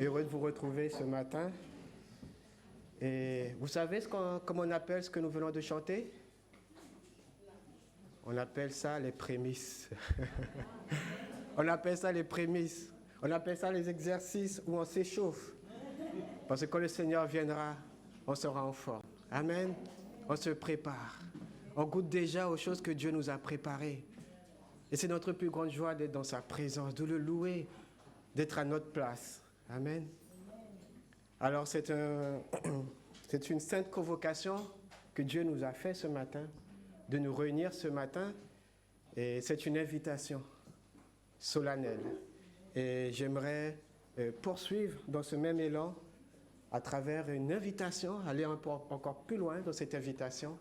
Heureux de vous retrouver ce matin. Et vous savez comment on appelle ce que nous venons de chanter? On appelle ça les prémices. On appelle ça les prémices. On appelle ça les exercices où on s'échauffe. Parce que quand le Seigneur viendra, on sera en forme. Amen. On se prépare. On goûte déjà aux choses que Dieu nous a préparées. Et c'est notre plus grande joie d'être dans sa présence, de le louer, d'être à notre place. Amen. Alors c'est une sainte convocation que Dieu nous a fait ce matin, de nous réunir ce matin. Et c'est une invitation solennelle. Et j'aimerais poursuivre dans ce même élan à travers une invitation, aller encore plus loin dans cette invitation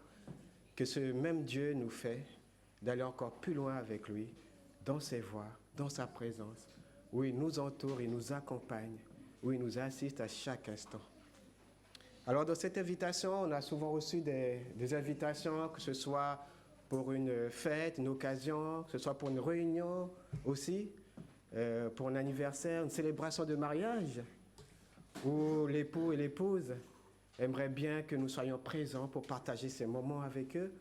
que ce même Dieu nous fait, d'aller encore plus loin avec lui, dans ses voies, dans sa présence, où il nous entoure, il nous accompagne, où il nous assiste à chaque instant. Alors dans cette invitation, on a souvent reçu des invitations, que ce soit pour une fête, une occasion, que ce soit pour une réunion aussi, pour un anniversaire, une célébration de mariage, où l'époux et l'épouse aimeraient bien que nous soyons présents pour partager ces moments avec eux,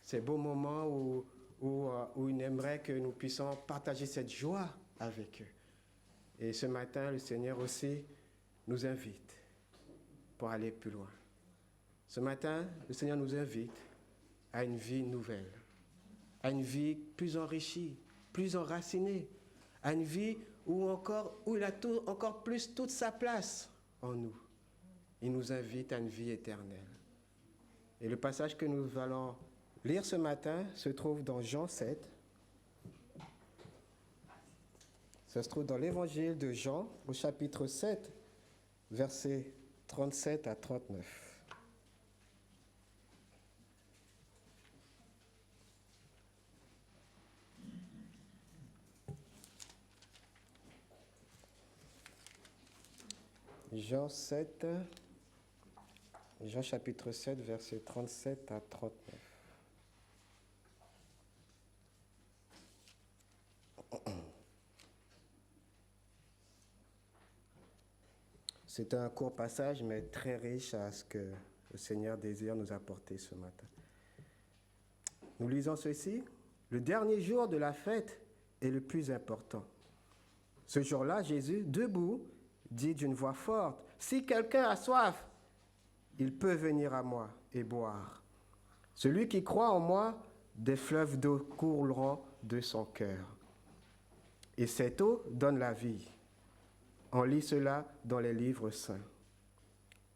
ces beaux moments où ils aimeraient que nous puissions partager cette joie avec eux. Et ce matin, le Seigneur aussi nous invite pour aller plus loin. Ce matin, le Seigneur nous invite à une vie nouvelle, à une vie plus enrichie, plus enracinée, à une vie où il a encore plus toute sa place en nous. Il nous invite à une vie éternelle. Et le passage que nous allons lire ce matin se trouve dans Jean 7. Ça se trouve dans l'évangile de Jean, au chapitre 7, versets 37 à 39. Jean chapitre 7, versets 37 à 39. C'est un court passage, mais très riche à ce que le Seigneur désire nous apporter ce matin. Nous lisons ceci. Le dernier jour de la fête est le plus important. Ce jour-là, Jésus, debout, dit d'une voix forte, « Si quelqu'un a soif, il peut venir à moi et boire. Celui qui croit en moi, des fleuves d'eau couleront de son cœur. Et cette eau donne la vie. » On lit cela dans les livres saints.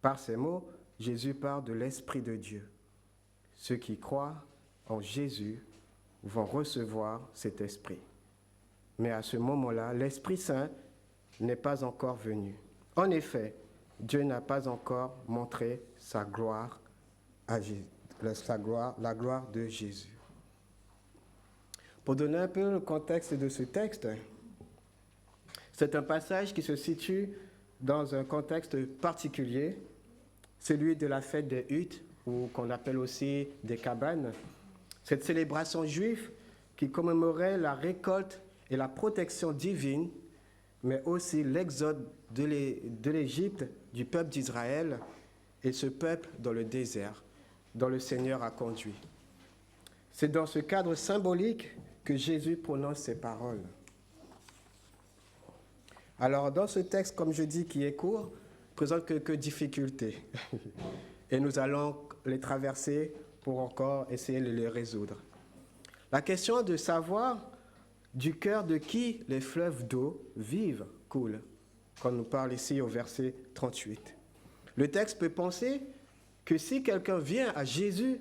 Par ces mots, Jésus parle de l'Esprit de Dieu. Ceux qui croient en Jésus vont recevoir cet Esprit. Mais à ce moment-là, l'Esprit Saint n'est pas encore venu. En effet, Dieu n'a pas encore montré sa gloire à Jésus, la gloire de Jésus. Pour donner un peu le contexte de ce texte, c'est un passage qui se situe dans un contexte particulier, celui de la fête des huttes, ou qu'on appelle aussi des cabanes. Cette célébration juive qui commémorait la récolte et la protection divine, mais aussi l'exode de l'Égypte du peuple d'Israël et ce peuple dans le désert, dont le Seigneur a conduit. C'est dans ce cadre symbolique que Jésus prononce ces paroles. Alors, dans ce texte, comme je dis, qui est court, présente quelques difficultés. Et nous allons les traverser pour encore essayer de les résoudre. La question de savoir du cœur de qui les fleuves d'eau vivent, coulent, comme nous parle ici au verset 38. Le texte peut penser que si quelqu'un vient à Jésus,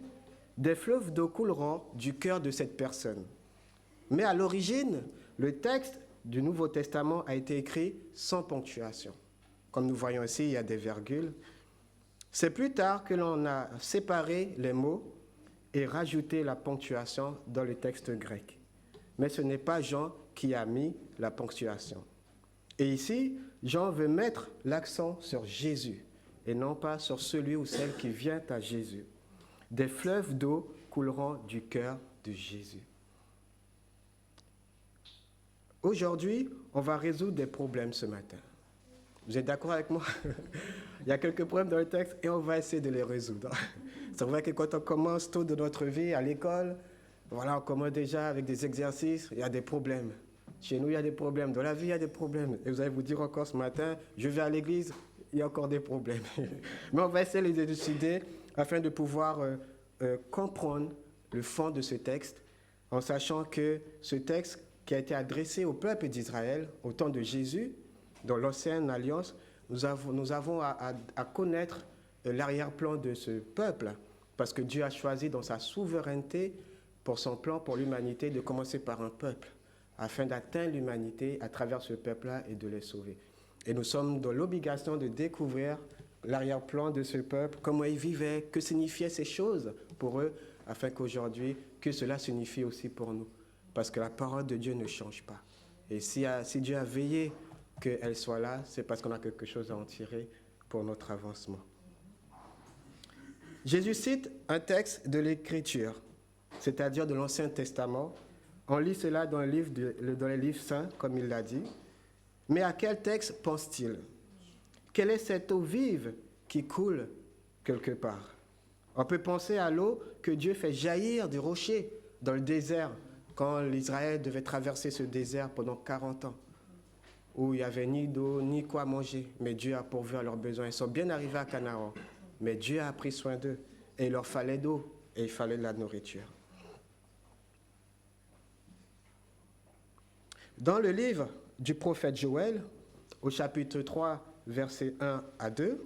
des fleuves d'eau couleront du cœur de cette personne. Mais à l'origine, le texte du Nouveau Testament a été écrit sans ponctuation. Comme nous voyons ici, il y a des virgules. C'est plus tard que l'on a séparé les mots et rajouté la ponctuation dans le texte grec. Mais ce n'est pas Jean qui a mis la ponctuation. Et ici, Jean veut mettre l'accent sur Jésus et non pas sur celui ou celle qui vient à Jésus. Des fleuves d'eau couleront du cœur de Jésus. Aujourd'hui, on va résoudre des problèmes ce matin. Vous êtes d'accord avec moi? Il y a quelques problèmes dans le texte et on va essayer de les résoudre. C'est vrai que quand on commence tôt de notre vie à l'école, voilà, on commence déjà avec des exercices, il y a des problèmes. Chez nous, il y a des problèmes. Dans la vie, il y a des problèmes. Et vous allez vous dire encore ce matin, je vais à l'église, il y a encore des problèmes. Mais on va essayer de les élucider afin de pouvoir comprendre le fond de ce texte, en sachant que ce texte qui a été adressé au peuple d'Israël au temps de Jésus, dans l'Ancienne Alliance, nous avons à connaître l'arrière-plan de ce peuple, parce que Dieu a choisi dans sa souveraineté, pour son plan pour l'humanité, de commencer par un peuple, afin d'atteindre l'humanité à travers ce peuple-là et de les sauver. Et nous sommes dans l'obligation de découvrir l'arrière-plan de ce peuple, comment ils vivaient, que signifiaient ces choses pour eux, afin qu'aujourd'hui, que cela signifie aussi pour nous. Parce que la parole de Dieu ne change pas. Et si Dieu a veillé qu'elle soit là, c'est parce qu'on a quelque chose à en tirer pour notre avancement. Jésus cite un texte de l'Écriture, c'est-à-dire de l'Ancien Testament. On lit cela dans les livres saints, comme il l'a dit. Mais à quel texte pense-t-il? Quelle est cette eau vive qui coule quelque part? On peut penser à l'eau que Dieu fait jaillir du rocher dans le désert, quand l'Israël devait traverser ce désert pendant 40 ans, où il n'y avait ni d'eau, ni quoi manger. Mais Dieu a pourvu à leurs besoins. Ils sont bien arrivés à Canaan. Mais Dieu a pris soin d'eux. Et il leur fallait d'eau, et il fallait de la nourriture. Dans le livre du prophète Joël, au chapitre 3, versets 1 à 2,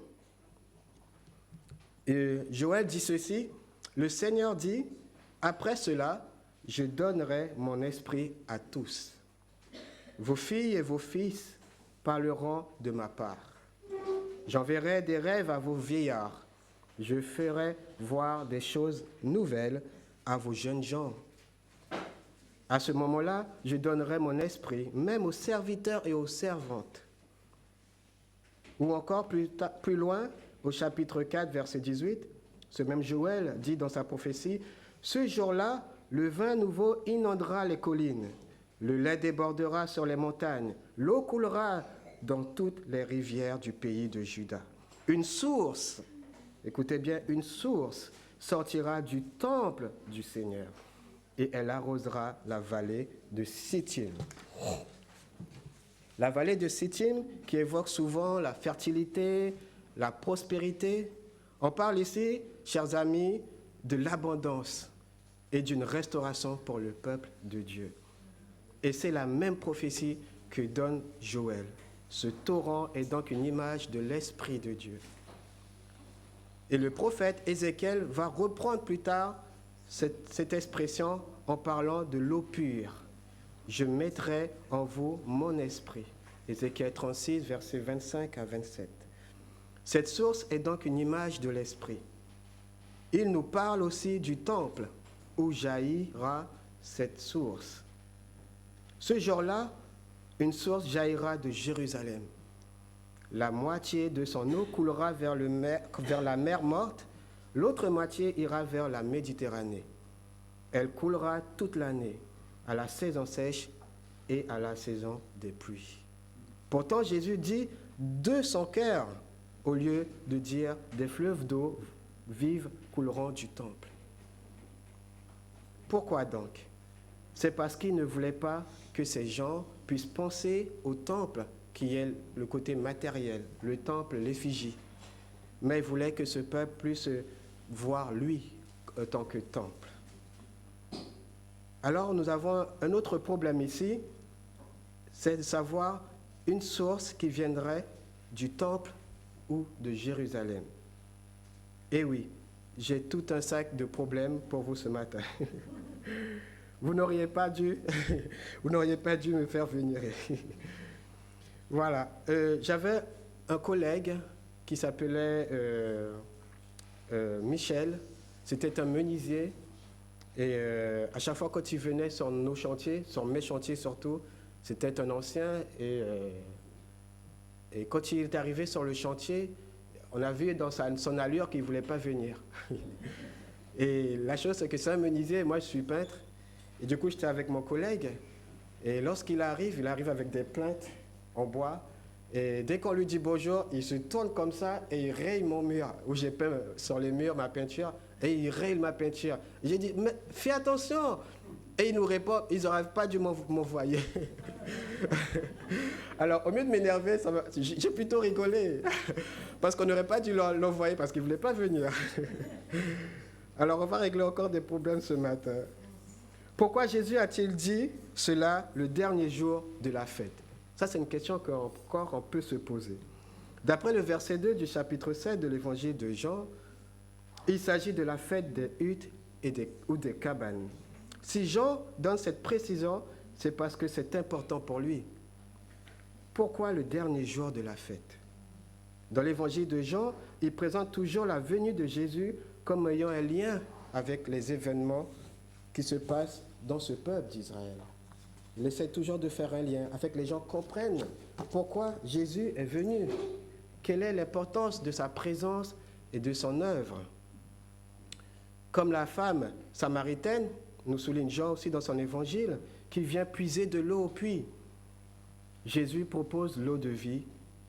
Joël dit ceci, « Le Seigneur dit, après cela, je donnerai mon esprit à tous. Vos filles et vos fils parleront de ma part. J'enverrai des rêves à vos vieillards. Je ferai voir des choses nouvelles à vos jeunes gens. À ce moment-là, je donnerai mon esprit, même aux serviteurs et aux servantes. » Ou encore plus loin, au chapitre 4, verset 18, ce même Joël dit dans sa prophétie, « Ce jour-là, le vin nouveau inondera les collines, le lait débordera sur les montagnes, l'eau coulera dans toutes les rivières du pays de Juda. Une source, écoutez bien, une source sortira du temple du Seigneur et elle arrosera la vallée de Sittim. » La vallée de Sittim qui évoque souvent la fertilité, la prospérité. On parle ici, chers amis, de l'abondance et d'une restauration pour le peuple de Dieu. Et c'est la même prophétie que donne Joël. Ce torrent est donc une image de l'Esprit de Dieu. Et le prophète Ézéchiel va reprendre plus tard cette expression en parlant de l'eau pure. Je mettrai en vous mon esprit. Ézéchiel 36, versets 25 à 27. Cette source est donc une image de l'esprit. Il nous parle aussi du temple où jaillira cette source. Ce jour-là, une source jaillira de Jérusalem. La moitié de son eau coulera vers la mer morte, l'autre moitié ira vers la Méditerranée. Elle coulera toute l'année, à la saison sèche et à la saison des pluies. Pourtant, Jésus dit de son cœur, au lieu de dire des fleuves d'eau vives couleront du temple. Pourquoi donc? C'est parce qu'il ne voulait pas que ces gens puissent penser au temple, qui est le côté matériel, le temple, l'effigie. Mais il voulait que ce peuple puisse voir lui en tant que temple. Alors nous avons un autre problème ici, c'est de savoir une source qui viendrait du temple ou de Jérusalem. Et oui, j'ai tout un sac de problèmes pour vous ce matin. Vous n'auriez pas dû me faire venir. Voilà. J'avais un collègue qui s'appelait Michel. C'était un menuisier. Et à chaque fois quand il venait sur nos chantiers, sur mes chantiers surtout, c'était un ancien. Et quand il est arrivé sur le chantier, on a vu dans son allure qu'il ne voulait pas venir. Et la chose, c'est que c'est un menuisier, moi je suis peintre. Et du coup, j'étais avec mon collègue. Et lorsqu'il arrive avec des plaintes en bois. Et dès qu'on lui dit bonjour, il se tourne comme ça et il raye mon mur, où j'ai peint sur le mur ma peinture, et il raye ma peinture. J'ai dit, mais fais attention. Et il nous répond, ils n'auraient pas dû m'envoyer. Alors, au lieu de m'énerver, j'ai plutôt rigolé. Parce qu'on n'aurait pas dû l'envoyer parce qu'il ne voulait pas venir. Alors, on va régler encore des problèmes ce matin. Pourquoi Jésus a-t-il dit cela le dernier jour de la fête? Ça, c'est une question qu'encore on peut se poser. D'après le verset 2 du chapitre 7 de l'évangile de Jean, il s'agit de la fête des huttes ou des cabanes. Si Jean donne cette précision, c'est parce que c'est important pour lui. Pourquoi le dernier jour de la fête? Dans l'évangile de Jean, il présente toujours la venue de Jésus comme ayant un lien avec les événements qui se passent dans ce peuple d'Israël. Il essaie toujours de faire un lien afin que les gens comprennent pourquoi Jésus est venu, quelle est l'importance de sa présence et de son œuvre. Comme la femme samaritaine, nous souligne Jean aussi dans son évangile, qui vient puiser de l'eau au puits. Jésus propose l'eau de vie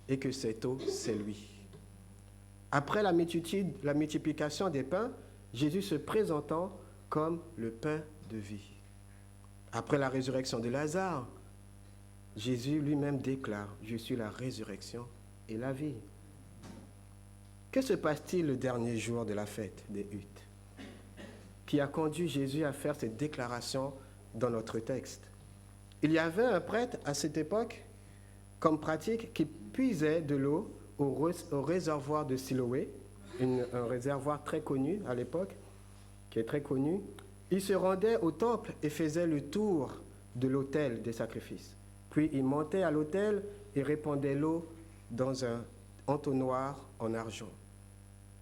et que cette eau, c'est lui. Après la multiplication des pains, Jésus se présentant comme le pain de vie. Après la résurrection de Lazare, Jésus lui-même déclare « Je suis la résurrection et la vie ». Que se passe-t-il le dernier jour de la fête des huttes qui a conduit Jésus à faire cette déclaration dans notre texte? Il y avait un prêtre à cette époque, comme pratique, qui puisait de l'eau au réservoir de Siloé, un réservoir très connu à l'époque, qui est très connu. Il se rendait au temple et faisait le tour de l'autel des sacrifices. Puis il montait à l'autel et répandait l'eau dans un entonnoir en argent,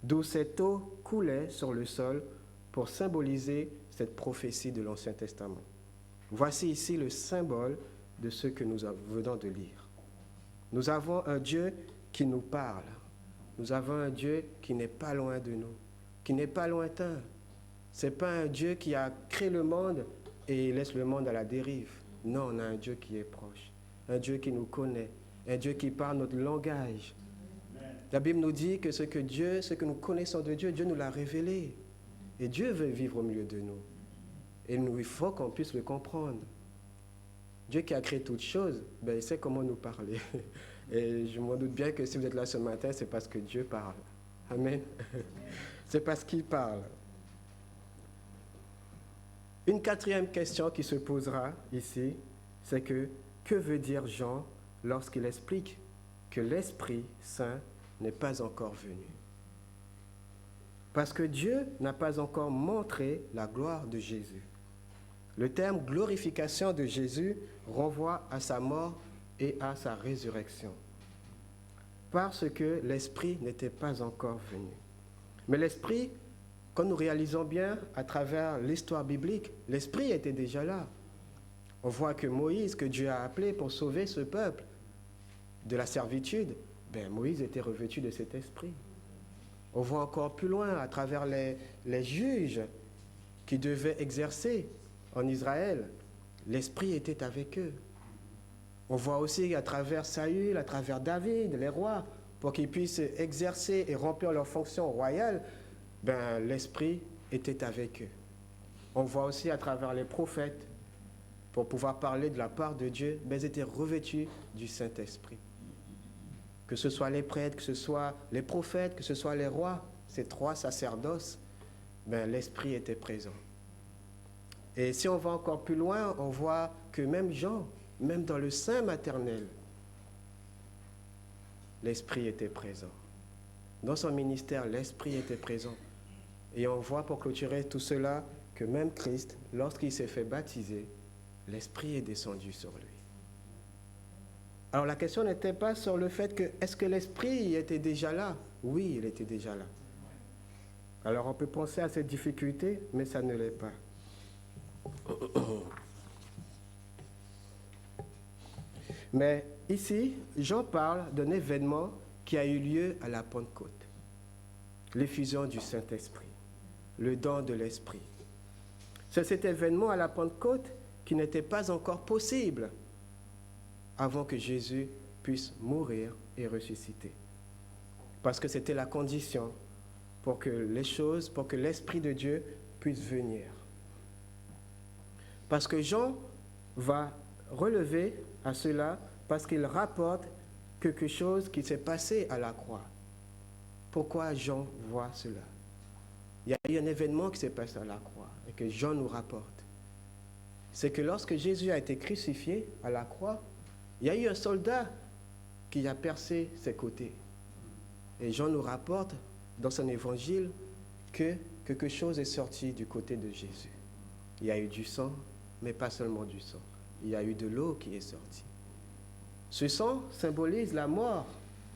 d'où cette eau coulait sur le sol pour symboliser cette prophétie de l'Ancien Testament. Voici ici le symbole de ce que nous venons de lire. Nous avons un Dieu qui nous parle. Nous avons un Dieu qui n'est pas loin de nous, qui n'est pas lointain. Ce n'est pas un Dieu qui a créé le monde et laisse le monde à la dérive. Non, on a un Dieu qui est proche, un Dieu qui nous connaît, un Dieu qui parle notre langage. La Bible nous dit que ce que nous connaissons de Dieu, Dieu nous l'a révélé. Et Dieu veut vivre au milieu de nous. Et il faut qu'on puisse le comprendre. Dieu qui a créé toutes choses, il sait comment nous parler. Et je m'en doute bien que si vous êtes là ce matin, c'est parce que Dieu parle. Amen. C'est parce qu'il parle. Une quatrième question qui se posera ici, c'est que veut dire Jean lorsqu'il explique que l'Esprit Saint n'est pas encore venu? Parce que Dieu n'a pas encore montré la gloire de Jésus. Le terme glorification de Jésus renvoie à sa mort et à sa résurrection. Parce que l'Esprit n'était pas encore venu. Mais l'Esprit, quand nous réalisons bien à travers l'histoire biblique, l'Esprit était déjà là. On voit que Moïse, que Dieu a appelé pour sauver ce peuple de la servitude, Moïse était revêtu de cet Esprit. On voit encore plus loin à travers les juges qui devaient exercer en Israël. L'Esprit était avec eux. On voit aussi à travers Saül, à travers David, les rois, pour qu'ils puissent exercer et remplir leurs fonctions royales, l'Esprit était avec eux. On voit aussi à travers les prophètes, pour pouvoir parler de la part de Dieu, ils étaient revêtus du Saint-Esprit. Que ce soit les prêtres, que ce soit les prophètes, que ce soit les rois, ces trois sacerdoces, l'Esprit était présent. Et si on va encore plus loin, on voit que même Jean, même dans le sein maternel, l'Esprit était présent. Dans son ministère, l'Esprit était présent. Et on voit pour clôturer tout cela que même Christ, lorsqu'il s'est fait baptiser, l'Esprit est descendu sur lui. Alors la question n'était pas sur le fait que, est-ce que l'Esprit était déjà là? Oui, il était déjà là. Alors on peut penser à cette difficulté, mais ça ne l'est pas. Mais ici, Jean parle d'un événement qui a eu lieu à la Pentecôte. L'effusion du Saint-Esprit, le don de l'Esprit. C'est cet événement à la Pentecôte qui n'était pas encore possible avant que Jésus puisse mourir et ressusciter. Parce que c'était la condition pour que l'Esprit de Dieu puisse venir. Parce que Jean va relever à cela, parce qu'il rapporte quelque chose qui s'est passé à la croix. Pourquoi Jean voit cela? Il y a eu un événement qui s'est passé à la croix et que Jean nous rapporte. C'est que lorsque Jésus a été crucifié à la croix, il y a eu un soldat qui a percé ses côtés. Et Jean nous rapporte dans son évangile que quelque chose est sorti du côté de Jésus. Il y a eu du sang, mais pas seulement du sang. Il y a eu de l'eau qui est sortie. Ce sang symbolise la mort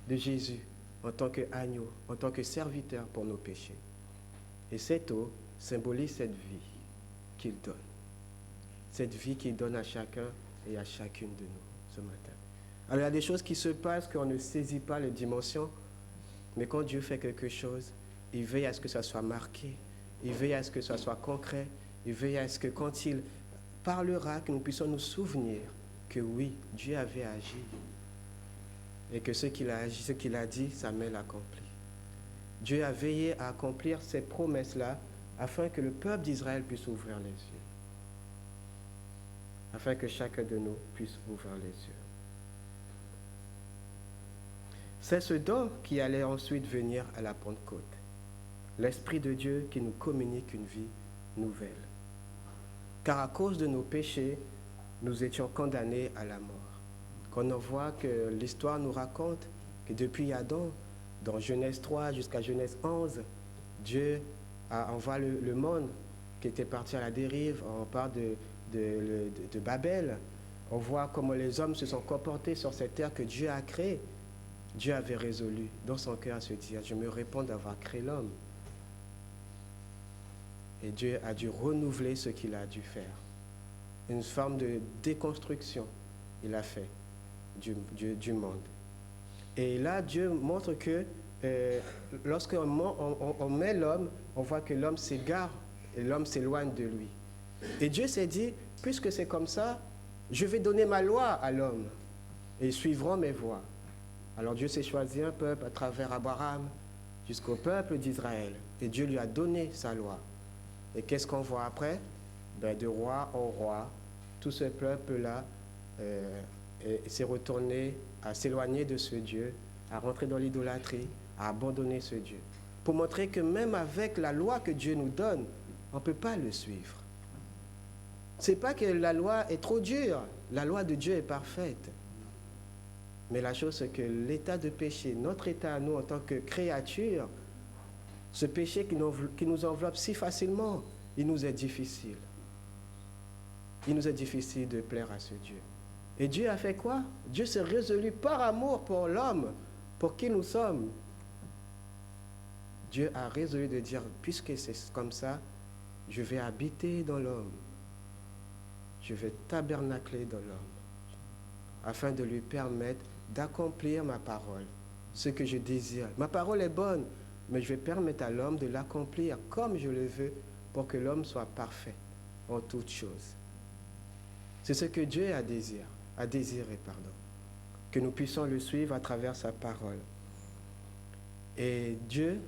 de Jésus en tant qu'agneau, en tant que serviteur pour nos péchés. Et cette eau symbolise cette vie qu'il donne. Cette vie qu'il donne à chacun et à chacune de nous ce matin. Alors il y a des choses qui se passent qu'on ne saisit pas les dimensions, mais quand Dieu fait quelque chose, il veille à ce que ça soit marqué, il veille à ce que ça soit concret, il veille à ce que quand il parlera, que nous puissions nous souvenir que oui, Dieu avait agi et que ce qu'il a agi, ce qu'il a dit, ça m'est accompli. Dieu a veillé à accomplir ces promesses-là afin que le peuple d'Israël puisse ouvrir les yeux. Afin que chacun de nous puisse ouvrir les yeux. C'est ce don qui allait ensuite venir à la Pentecôte. L'Esprit de Dieu qui nous communique une vie nouvelle. Car à cause de nos péchés, nous étions condamnés à la mort. Quand on voit que l'histoire nous raconte que depuis Adam, dans Genèse 3 jusqu'à Genèse 11, Dieu envoie le monde qui était parti à la dérive. On parle de Babel. On voit comment les hommes se sont comportés sur cette terre que Dieu a créée. Dieu avait résolu dans son cœur à se dire, je me réponds d'avoir créé l'homme. Et Dieu a dû renouveler ce qu'il a dû faire. Une forme de déconstruction, il a fait du monde. Et là, Dieu montre que lorsqu'on met l'homme, on voit que l'homme s'égare et l'homme s'éloigne de lui. Et Dieu s'est dit, puisque c'est comme ça, je vais donner ma loi à l'homme et ils suivront mes voies. Alors Dieu s'est choisi un peuple à travers Abraham jusqu'au peuple d'Israël. Et Dieu lui a donné sa loi. Et qu'est-ce qu'on voit après? De roi en roi, tout ce peuple-là s'est retourné à s'éloigner de ce Dieu, à rentrer dans l'idolâtrie, à abandonner ce Dieu. Pour montrer que même avec la loi que Dieu nous donne, on ne peut pas le suivre. Ce n'est pas que la loi est trop dure, la loi de Dieu est parfaite. Mais la chose, c'est que l'état de péché, notre état à nous en tant que créature, ce péché qui nous enveloppe si facilement, il nous est difficile. Il nous est difficile de plaire à ce Dieu. Et Dieu a fait quoi? Dieu s'est résolu par amour pour l'homme, pour qui nous sommes. Dieu a résolu de dire, puisque c'est comme ça, je vais habiter dans l'homme. Je vais tabernacler dans l'homme, afin de lui permettre d'accomplir ma parole, ce que je désire. Ma parole est bonne, mais je vais permettre à l'homme de l'accomplir comme je le veux pour que l'homme soit parfait en toutes choses. C'est ce que Dieu a désiré, que nous puissions le suivre à travers sa parole. Et Dieu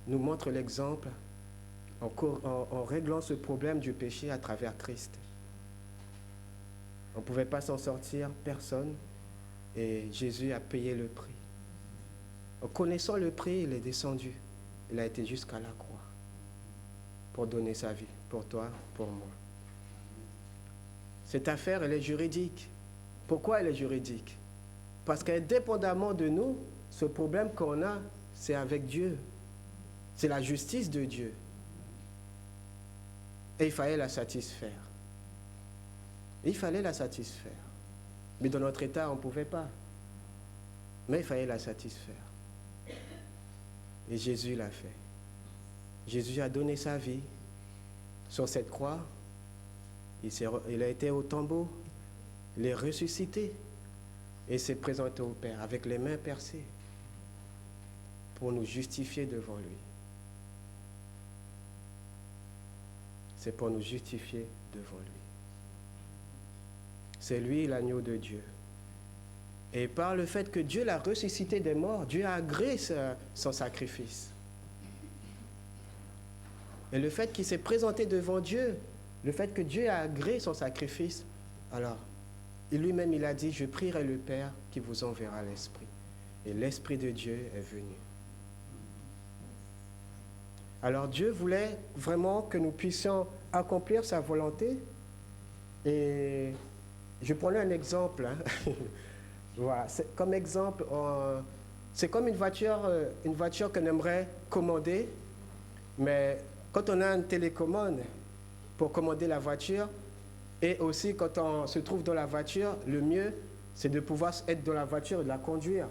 nous montre l'exemple en réglant ce problème du péché à travers Christ. On ne pouvait pas s'en sortir, personne. Et Jésus a payé le prix. En connaissant le prix, il est descendu. Il a été jusqu'à la croix pour donner sa vie, pour toi, pour moi. Cette affaire, elle est juridique. Pourquoi elle est juridique? Parce qu'indépendamment de nous, ce problème qu'on a, c'est avec Dieu. C'est la justice de Dieu. Et il fallait la satisfaire. Il fallait la satisfaire. Mais dans notre état, on ne pouvait pas. Mais il fallait la satisfaire. Et Jésus l'a fait. Jésus a donné sa vie sur cette croix. Il a été au tombeau. Il est ressuscité. Et s'est présenté au Père avec les mains percées pour nous justifier devant lui. C'est pour nous justifier devant lui. C'est lui l'agneau de Dieu. Et par le fait que Dieu l'a ressuscité des morts, Dieu a agréé son sacrifice. Et le fait qu'il s'est présenté devant Dieu, le fait que Dieu a agréé son sacrifice, alors, et lui-même, il a dit, je prierai le Père qui vous enverra l'Esprit. Et l'Esprit de Dieu est venu. Alors Dieu voulait vraiment que nous puissions accomplir sa volonté. Et je prenais un exemple. Voilà. Comme exemple, c'est comme une voiture qu'on aimerait commander, mais quand on a une télécommande pour commander la voiture, et aussi quand on se trouve dans la voiture, le mieux, c'est de pouvoir être dans la voiture et de la conduire,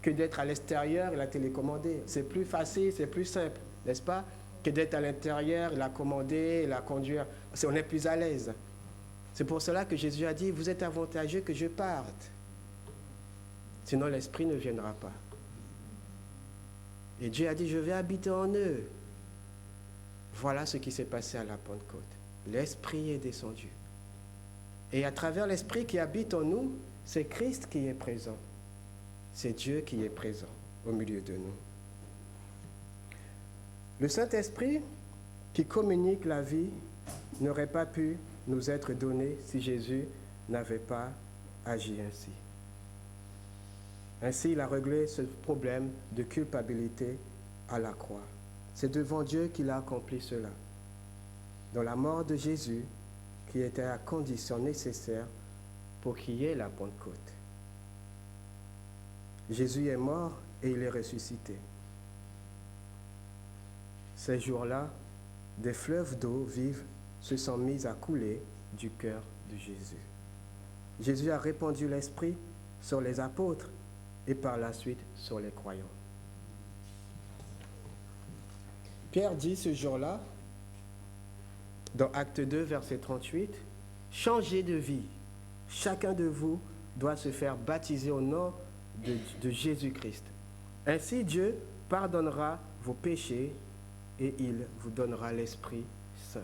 que d'être à l'extérieur et la télécommander. C'est plus facile, c'est plus simple, n'est-ce pas, que d'être à l'intérieur, la commander et la conduire. On est plus à l'aise. C'est pour cela que Jésus a dit, vous êtes avantageux que je parte. Sinon, l'Esprit ne viendra pas. Et Dieu a dit, je vais habiter en eux. Voilà ce qui s'est passé à la Pentecôte. L'Esprit est descendu. Et à travers l'Esprit qui habite en nous, c'est Christ qui est présent. C'est Dieu qui est présent au milieu de nous. Le Saint-Esprit qui communique la vie n'aurait pas pu nous être donné si Jésus n'avait pas agi ainsi. Ainsi, il a réglé ce problème de culpabilité à la croix. C'est devant Dieu qu'il a accompli cela. Dans la mort de Jésus, qui était la condition nécessaire pour qu'il y ait la Pentecôte. Jésus est mort et il est ressuscité. Ces jours-là, des fleuves d'eau vive se sont mis à couler du cœur de Jésus. Jésus a répandu l'Esprit sur les apôtres et par la suite sur les croyants. Pierre dit ce jour-là, dans Acte 2, verset 38, « Changez de vie. Chacun de vous doit se faire baptiser au nom de Jésus-Christ. Ainsi Dieu pardonnera vos péchés et il vous donnera l'Esprit Saint. »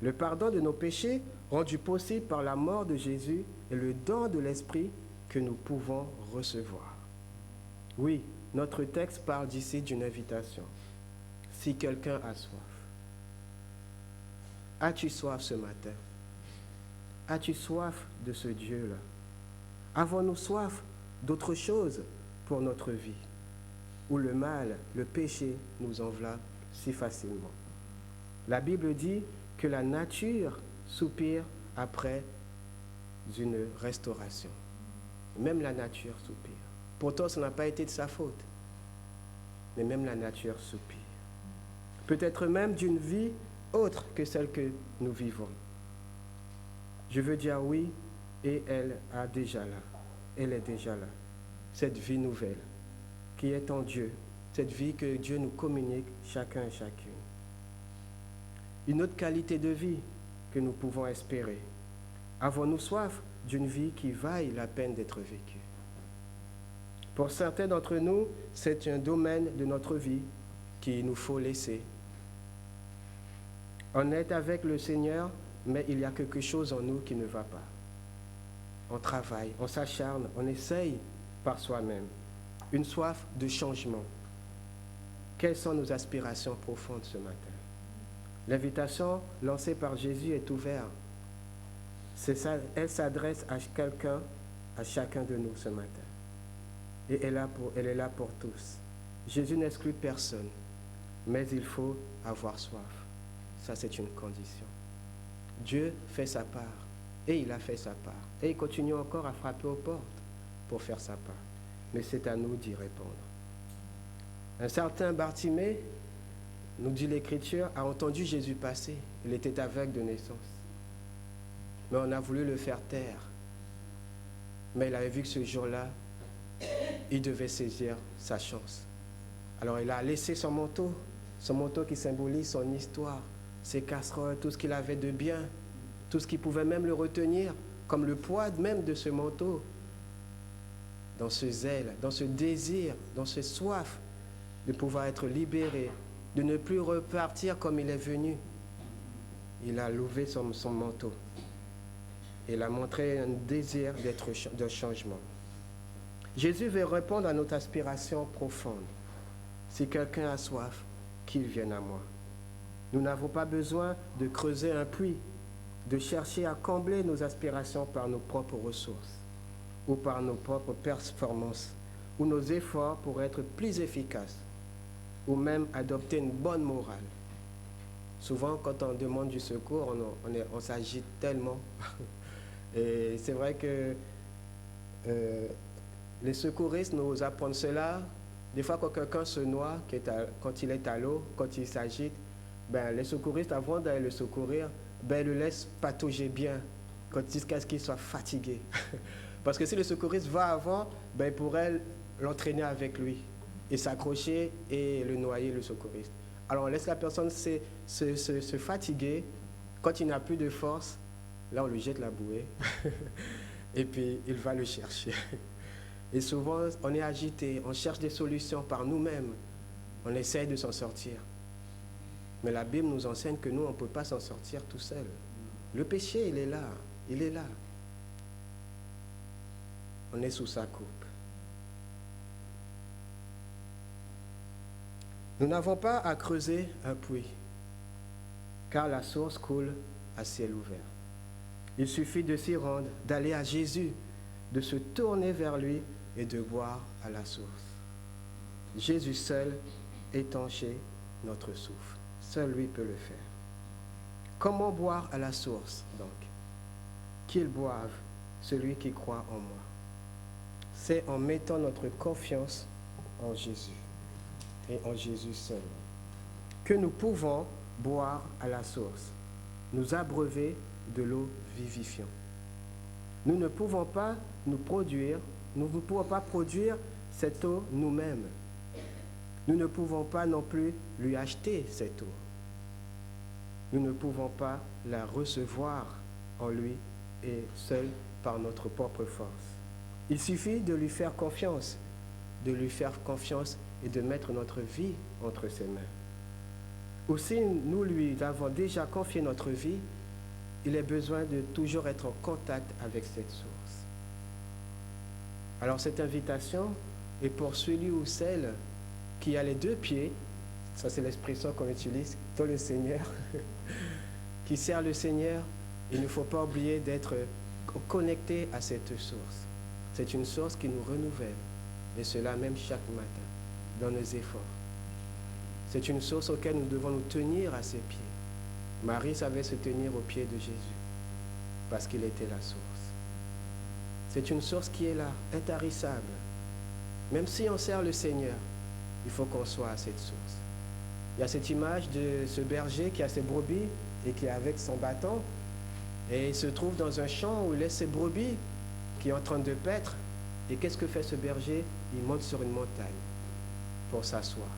Le pardon de nos péchés, rendu possible par la mort de Jésus, est le don de l'Esprit que nous pouvons recevoir. Oui, notre texte parle d'ici d'une invitation. Si quelqu'un a soif. As-tu soif ce matin? As-tu soif de ce Dieu-là? Avons-nous soif d'autre chose pour notre vie, où le mal, le péché nous enveloppe si facilement? La Bible dit que la nature soupire après une restauration. Même la nature soupire. Pourtant, ce n'a pas été de sa faute. Mais même la nature soupire. Peut-être même d'une vie autre que celle que nous vivons. Je veux dire oui, et elle est déjà là. Cette vie nouvelle qui est en Dieu, cette vie que Dieu nous communique chacun et chacune. Une autre qualité de vie que nous pouvons espérer. Avons-nous soif d'une vie qui vaille la peine d'être vécue? Pour certains d'entre nous, c'est un domaine de notre vie qu'il nous faut laisser. On est avec le Seigneur, mais il y a quelque chose en nous qui ne va pas. On travaille, on s'acharne, on essaye par soi-même. Une soif de changement. Quelles sont nos aspirations profondes ce matin? L'invitation lancée par Jésus est ouverte. Elle s'adresse à quelqu'un, à chacun de nous ce matin. Et elle est là pour tous. Jésus n'exclut personne, mais il faut avoir soif. Ça, c'est une condition. Dieu fait sa part, et il a fait sa part. Et il continue encore à frapper aux portes pour faire sa part. Mais c'est à nous d'y répondre. Un certain Bartimée, nous dit l'Écriture, a entendu Jésus passer. Il était aveugle de naissance. Mais on a voulu le faire taire. Mais il avait vu que ce jour-là, il devait saisir sa chance. Alors il a laissé son manteau qui symbolise son histoire, ses casseroles, tout ce qu'il avait de bien, tout ce qui pouvait même le retenir, comme le poids même de ce manteau, dans ce zèle, dans ce désir, dans ce soif de pouvoir être libéré, de ne plus repartir comme il est venu. Il a levé son manteau. Il a montré un désir de changement. Jésus veut répondre à notre aspiration profonde. Si quelqu'un a soif, qu'il vienne à moi. Nous n'avons pas besoin de creuser un puits, de chercher à combler nos aspirations par nos propres ressources ou par nos propres performances ou nos efforts pour être plus efficaces ou même adopter une bonne morale. Souvent, quand on demande du secours, on s'agite tellement. Et c'est vrai que les secouristes nous apprennent cela. Des fois, quand quelqu'un se noie, quand il est à l'eau, quand il s'agite, les secouristes, avant d'aller le secourir, le laissent patauger bien, jusqu'à ce qu'il soit fatigué. Parce que si le secouriste va avant, il pourrait l'entraîner avec lui et s'accrocher et le noyer, le secouriste. Alors on laisse la personne se fatiguer. Quand il n'a plus de force, là on lui jette la bouée et puis il va le chercher. Et souvent on est agité, on cherche des solutions par nous-mêmes, on essaye de s'en sortir. Mais la Bible nous enseigne que nous on ne peut pas s'en sortir tout seul. Le péché il est là, il est là. On est sous sa coupe. Nous n'avons pas à creuser un puits, car la source coule à ciel ouvert. Il suffit de s'y rendre, d'aller à Jésus, de se tourner vers lui et de boire à la source. Jésus seul étancher notre souffle. Seul lui peut le faire. Comment boire à la source, donc? Qu'il boive celui qui croit en moi. C'est en mettant notre confiance en Jésus et en Jésus seul que nous pouvons boire à la source, nous abreuver de l'eau vivifiante. Nous ne pouvons pas nous pouvons pas produire cette eau nous-mêmes. Nous ne pouvons pas non plus lui acheter cette eau. Nous ne pouvons pas la recevoir en lui et seul par notre propre force. Il suffit de lui faire confiance, et de mettre notre vie entre ses mains. Ou si nous lui avons déjà confié notre vie, il est besoin de toujours être en contact avec cette source. Alors cette invitation est pour celui ou celle qui a les deux pieds, ça c'est l'expression qu'on utilise, dans le Seigneur, qui sert le Seigneur. Il ne faut pas oublier d'être connecté à cette source. C'est une source qui nous renouvelle, et cela même chaque matin, dans nos efforts. C'est une source auquel nous devons nous tenir à ses pieds. Marie savait se tenir aux pieds de Jésus, parce qu'il était la source. C'est une source qui est là, intarissable. Même si on sert le Seigneur, il faut qu'on soit à cette source. Il y a cette image de ce berger qui a ses brebis et qui est avec son bâton, et il se trouve dans un champ où il laisse ses brebis qui est en train de paître. Et qu'est-ce que fait ce berger? Il monte sur une montagne pour s'asseoir.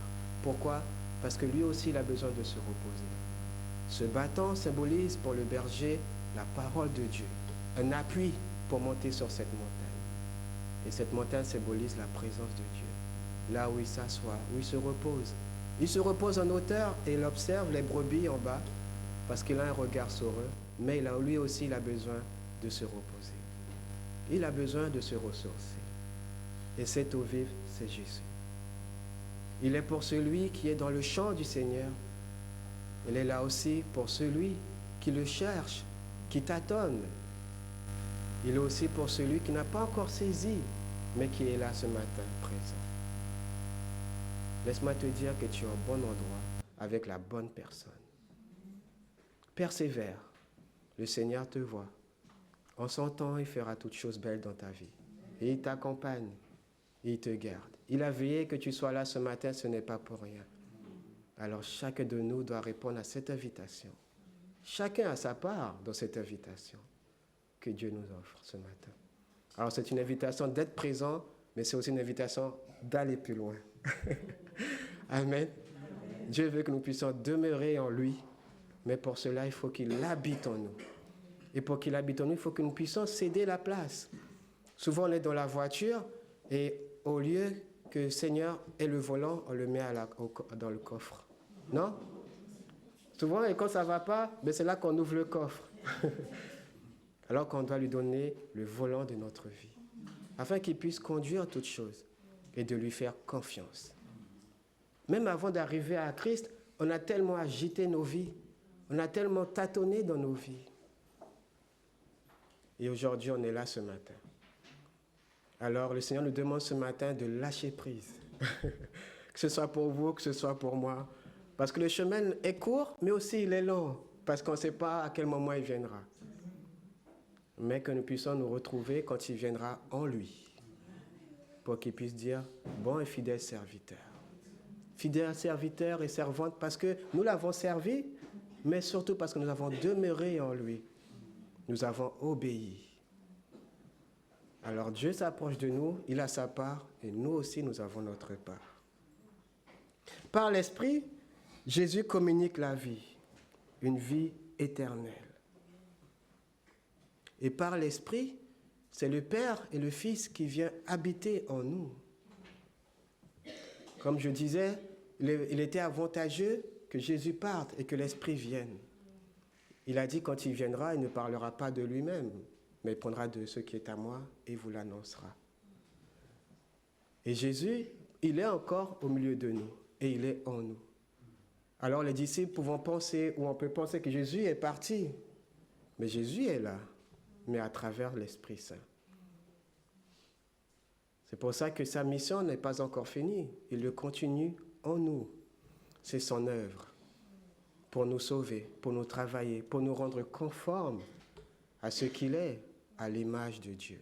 Pourquoi? Parce que lui aussi il a besoin de se reposer. Ce bâton symbolise pour le berger la parole de Dieu, un appui pour monter sur cette montagne. Et cette montagne symbolise la présence de Dieu, là où il s'assoit, où il se repose. Il se repose en hauteur et il observe les brebis en bas parce qu'il a un regard sur eux, mais lui aussi il a besoin de se reposer. Il a besoin de se ressourcer. Et cette eau vive, c'est Jésus. Il est pour celui qui est dans le champ du Seigneur. Il est là aussi pour celui qui le cherche, qui tâtonne. Il est aussi pour celui qui n'a pas encore saisi, mais qui est là ce matin, présent. Laisse-moi te dire que tu es au bon endroit, avec la bonne personne. Persévère. Le Seigneur te voit. En son temps, il fera toutes choses belles dans ta vie. Et il t'accompagne. Il te garde. Il a veillé que tu sois là ce matin, ce n'est pas pour rien. Alors chacun de nous doit répondre à cette invitation. Chacun a sa part dans cette invitation que Dieu nous offre ce matin. Alors c'est une invitation d'être présent, mais c'est aussi une invitation d'aller plus loin. Amen. Dieu veut que nous puissions demeurer en lui, mais pour cela, il faut qu'il habite en nous. Et pour qu'il habite en nous, il faut que nous puissions céder la place. Souvent, on est dans la voiture et au lieu que le Seigneur ait le volant, on le met dans le coffre. Non? Souvent, et quand ça ne va pas, c'est là qu'on ouvre le coffre. Alors qu'on doit lui donner le volant de notre vie. afin qu'il puisse conduire toutes choses et de lui faire confiance. Même avant d'arriver à Christ, on a tellement agité nos vies, on a tellement tâtonné dans nos vies. Et aujourd'hui, on est là ce matin. Alors, le Seigneur nous demande ce matin de lâcher prise. Que ce soit pour vous, que ce soit pour moi. Parce que le chemin est court, mais aussi il est long. Parce qu'on ne sait pas à quel moment il viendra. Mais que nous puissions nous retrouver quand il viendra en lui. Pour qu'il puisse dire, bon et fidèle serviteur. Fidèle serviteur et servante parce que nous l'avons servi, mais surtout parce que nous avons demeuré en lui. Nous avons obéi. Alors Dieu s'approche de nous, il a sa part, et nous aussi nous avons notre part. Par l'Esprit, Jésus communique la vie, une vie éternelle. Et par l'Esprit, c'est le Père et le Fils qui viennent habiter en nous. Comme je disais, il était avantageux que Jésus parte et que l'Esprit vienne. Il a dit quand il viendra, il ne parlera pas de lui-même, mais il prendra de ce qui est à moi et vous l'annoncera. Et Jésus, il est encore au milieu de nous et il est en nous. Alors les disciples pouvons penser, ou on peut penser que Jésus est parti, mais Jésus est là, mais à travers l'Esprit Saint. C'est pour ça que sa mission n'est pas encore finie. Il le continue en nous. C'est son œuvre pour nous sauver, pour nous travailler, pour nous rendre conformes à ce qu'il est, à l'image de Dieu.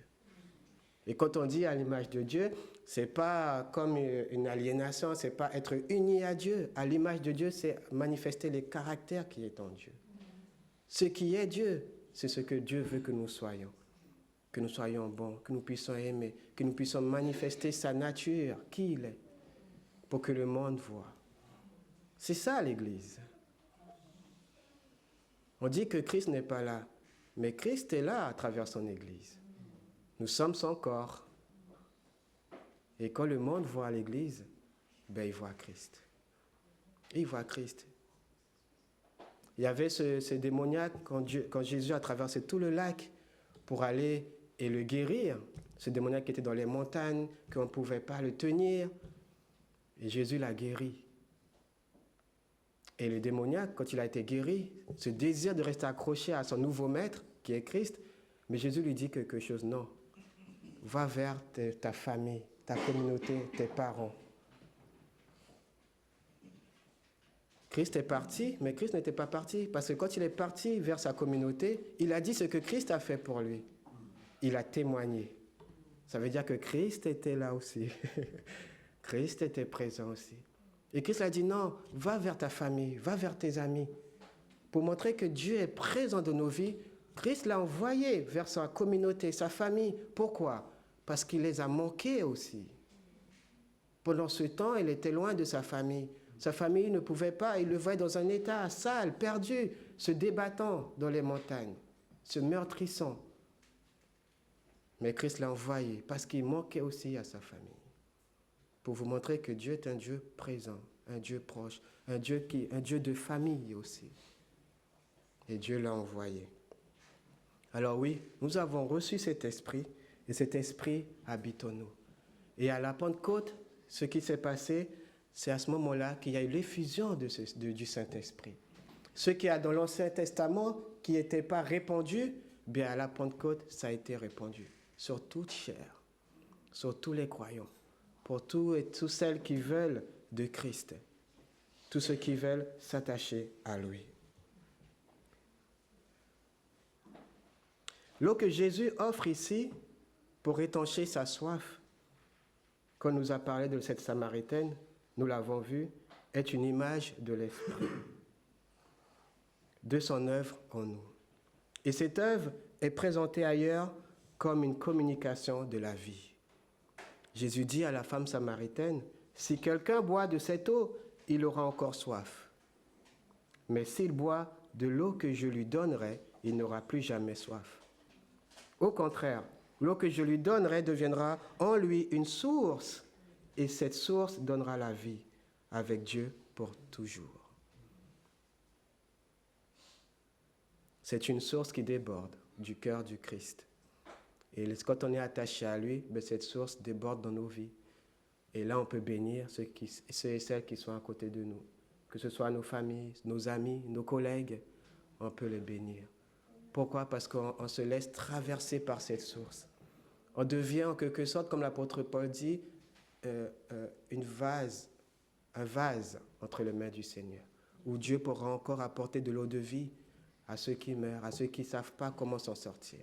Et quand on dit à l'image de Dieu, c'est pas comme une aliénation, c'est pas être uni à Dieu. À l'image de Dieu, c'est manifester les caractères qui est en Dieu. Ce qui est Dieu, c'est ce que Dieu veut que nous soyons. Que nous soyons bons, que nous puissions aimer, que nous puissions manifester sa nature, qui il est, pour que le monde voie. C'est ça l'Église. On dit que Christ n'est pas là, mais Christ est là à travers son Église. Nous sommes son corps. Et quand le monde voit l'Église, il voit Christ. Il voit Christ. Il y avait ce démoniaque quand Jésus a traversé tout le lac pour aller et le guérir. Ce démoniaque qui était dans les montagnes, qu'on ne pouvait pas le tenir. Et Jésus l'a guéri. Et le démoniaque, quand il a été guéri, ce désir de rester accroché à son nouveau maître, qui est Christ, mais Jésus lui dit quelque chose, non. Va vers ta famille, ta communauté, tes parents. Christ est parti, mais Christ n'était pas parti, parce que quand il est parti vers sa communauté, il a dit ce que Christ a fait pour lui. Il a témoigné. Ça veut dire que Christ était là aussi. Christ était présent aussi. Et Christ a dit, non, va vers ta famille, va vers tes amis. Pour montrer que Dieu est présent dans nos vies, Christ l'a envoyé vers sa communauté, sa famille. Pourquoi? Parce qu'il les a manqués aussi. Pendant ce temps, il était loin de sa famille. Sa famille ne pouvait pas, il le voyait dans un état sale, perdu, se débattant dans les montagnes, se meurtrissant. Mais Christ l'a envoyé parce qu'il manquait aussi à sa famille. Pour vous montrer que Dieu est un Dieu présent, un Dieu proche, un Dieu de famille aussi. Et Dieu l'a envoyé. Alors oui, nous avons reçu cet esprit, et cet esprit habite en nous. Et à la Pentecôte, ce qui s'est passé, c'est à ce moment-là qu'il y a eu l'effusion du Saint-Esprit. Ce qu'il y a dans l'Ancien Testament qui n'était pas répandu, bien à la Pentecôte, ça a été répandu sur toute chair, sur tous les croyants, pour tous et toutes celles qui veulent de Christ, tous ceux qui veulent s'attacher à lui. L'eau que Jésus offre ici pour étancher sa soif, quand on nous a parlé de cette Samaritaine, nous l'avons vu, est une image de l'Esprit, de son œuvre en nous. Et cette œuvre est présentée ailleurs comme une communication de la vie. Jésus dit à la femme samaritaine, « Si quelqu'un boit de cette eau, il aura encore soif. Mais s'il boit de l'eau que je lui donnerai, il n'aura plus jamais soif. Au contraire, l'eau que je lui donnerai deviendra en lui une source, et cette source donnera la vie avec Dieu pour toujours. » C'est une source qui déborde du cœur du Christ. Et quand on est attaché à lui, cette source déborde dans nos vies. Et là, on peut bénir ceux et celles qui sont à côté de nous. Que ce soit nos familles, nos amis, nos collègues, on peut les bénir. Pourquoi? Parce qu'on se laisse traverser par cette source. On devient en quelque sorte, comme l'apôtre Paul dit, un vase entre les mains du Seigneur, où Dieu pourra encore apporter de l'eau de vie à ceux qui meurent, à ceux qui ne savent pas comment s'en sortir.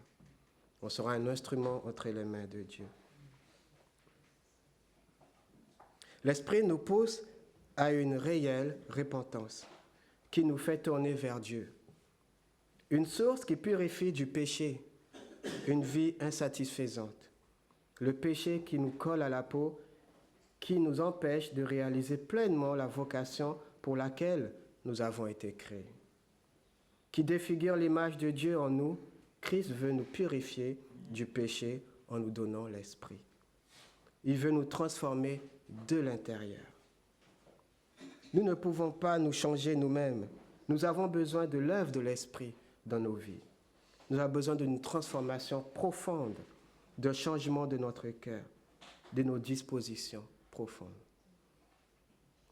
On sera un instrument entre les mains de Dieu. L'Esprit nous pousse à une réelle repentance qui nous fait tourner vers Dieu. Une source qui purifie du péché, une vie insatisfaisante. Le péché qui nous colle à la peau, qui nous empêche de réaliser pleinement la vocation pour laquelle nous avons été créés. Qui défigure l'image de Dieu en nous, Christ veut nous purifier du péché en nous donnant l'Esprit. Il veut nous transformer de l'intérieur. Nous ne pouvons pas nous changer nous-mêmes. Nous avons besoin de l'œuvre de l'Esprit dans nos vies. Nous avons besoin d'une transformation profonde, d'un changement de notre cœur, de nos dispositions profondes.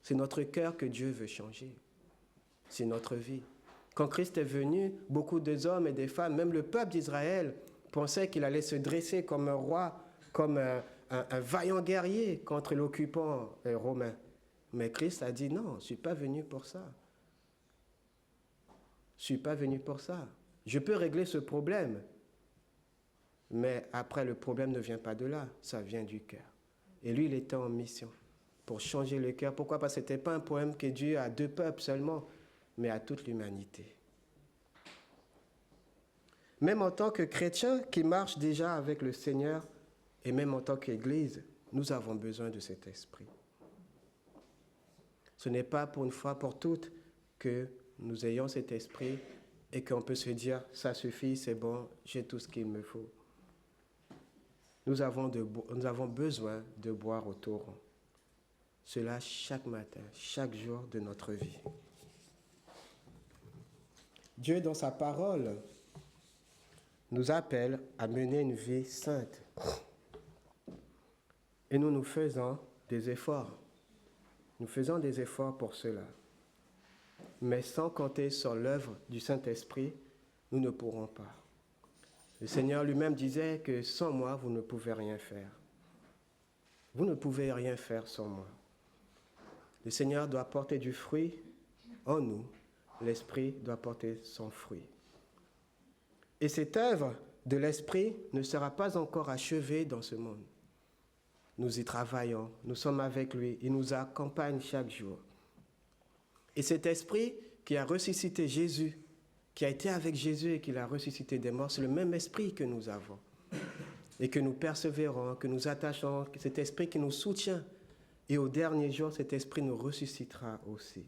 C'est notre cœur que Dieu veut changer. C'est notre vie. Quand Christ est venu, beaucoup d'hommes et des femmes, même le peuple d'Israël, pensaient qu'il allait se dresser comme un roi, comme un vaillant guerrier contre l'occupant romain. Mais Christ a dit non, je ne suis pas venu pour ça. Je ne suis pas venu pour ça. Je peux régler ce problème. Mais après, le problème ne vient pas de là, ça vient du cœur. Et lui, il était en mission pour changer le cœur. Pourquoi? Parce que ce n'était pas un problème qui est dû à 2 peuples seulement, mais à toute l'humanité. Même en tant que chrétiens qui marchent déjà avec le Seigneur, et même en tant qu'Église, nous avons besoin de cet esprit. Ce n'est pas pour une fois pour toutes que nous ayons cet esprit et qu'on peut se dire, ça suffit, c'est bon, j'ai tout ce qu'il me faut. Nous avons besoin de boire au torrent. Cela chaque matin, chaque jour de notre vie. Dieu, dans sa parole, nous appelle à mener une vie sainte. Et nous faisons des efforts. Nous faisons des efforts pour cela. Mais sans compter sur l'œuvre du Saint-Esprit, nous ne pourrons pas. Le Seigneur lui-même disait que sans moi, vous ne pouvez rien faire. Vous ne pouvez rien faire sans moi. Le Seigneur doit porter du fruit en nous. L'Esprit doit porter son fruit. Et cette œuvre de l'Esprit ne sera pas encore achevée dans ce monde. Nous y travaillons, nous sommes avec lui, il nous accompagne chaque jour. Et cet Esprit qui a ressuscité Jésus, qui a été avec Jésus et qui l'a ressuscité des morts, c'est le même Esprit que nous avons et que nous persévérons, que nous attachons, cet Esprit qui nous soutient. Et au dernier jour, cet Esprit nous ressuscitera aussi.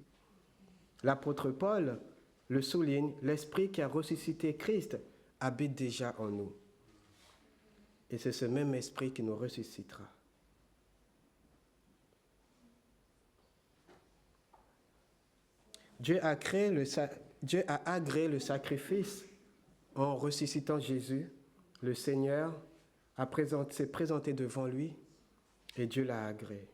L'apôtre Paul le souligne, l'Esprit qui a ressuscité Christ habite déjà en nous. Et c'est ce même Esprit qui nous ressuscitera. Dieu a agréé le sacrifice en ressuscitant Jésus. Le Seigneur s'est présenté devant lui et Dieu l'a agréé.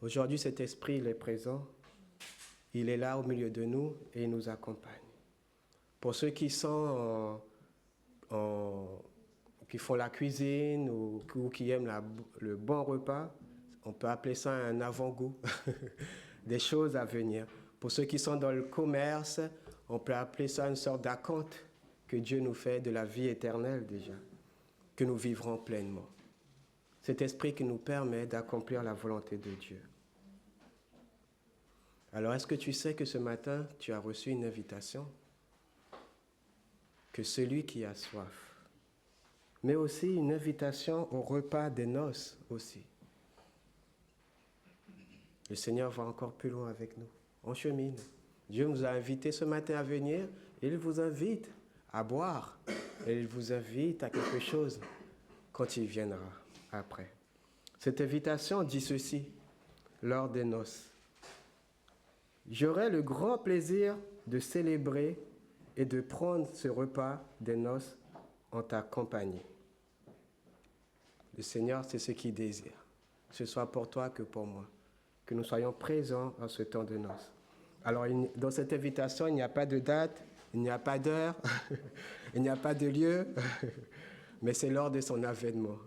Aujourd'hui, cet esprit, il est présent. Il est là au milieu de nous et il nous accompagne. Pour ceux qui sont qui font la cuisine ou qui aiment le bon repas, on peut appeler ça un avant-goût, des choses à venir. Pour ceux qui sont dans le commerce, on peut appeler ça une sorte d'acompte que Dieu nous fait de la vie éternelle déjà, que nous vivrons pleinement. Cet esprit qui nous permet d'accomplir la volonté de Dieu. Alors, est-ce que tu sais que ce matin, tu as reçu une invitation? Que celui qui a soif, mais aussi une invitation au repas des noces aussi. Le Seigneur va encore plus loin avec nous. On chemine. Dieu nous a invités ce matin à venir. Il vous invite à boire. Et il vous invite à quelque chose quand il viendra après. Cette invitation dit ceci, lors des noces. J'aurai le grand plaisir de célébrer et de prendre ce repas des noces en ta compagnie. Le Seigneur, c'est ce qu'il désire, que ce soit pour toi que pour moi, que nous soyons présents en ce temps de noces. Alors, dans cette invitation, il n'y a pas de date, il n'y a pas d'heure, il n'y a pas de lieu, mais c'est lors de son avènement.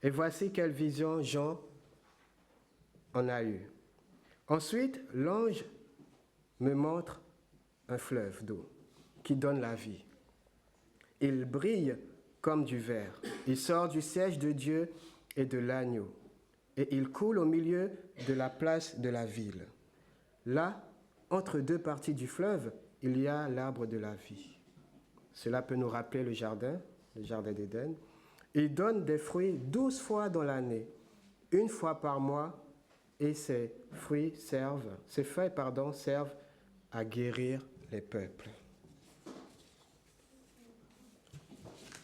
Et voici quelle vision Jean en a eu. Ensuite, l'ange me montre un fleuve d'eau qui donne la vie. Il brille comme du verre. Il sort du siège de Dieu et de l'agneau. Et il coule au milieu de la place de la ville. Là, entre deux parties du fleuve, il y a l'arbre de la vie. Cela peut nous rappeler le jardin d'Éden. Il donne des fruits 12 fois dans l'année, une fois par mois, et ses feuilles servent à guérir les peuples.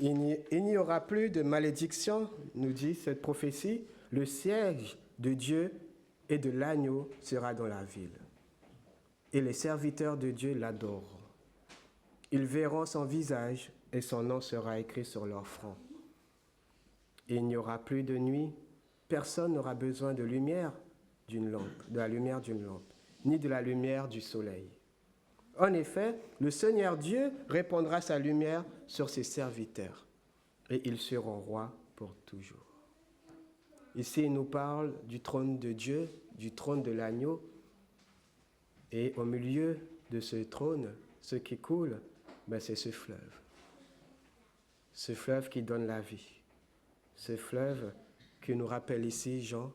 Il n'y aura plus de malédiction, nous dit cette prophétie. Le siège de Dieu et de l'agneau sera dans la ville. Et les serviteurs de Dieu l'adoreront. Ils verront son visage et son nom sera écrit sur leur front. Il n'y aura plus de nuit. Personne n'aura besoin de la lumière d'une lampe, ni de la lumière du soleil. En effet, le Seigneur Dieu répandra sa lumière sur ses serviteurs, et ils seront rois pour toujours. Ici, il nous parle du trône de Dieu, du trône de l'agneau, et au milieu de ce trône, ce qui coule, c'est ce fleuve. Ce fleuve qui donne la vie. Ce fleuve qui nous rappelle ici, Jean,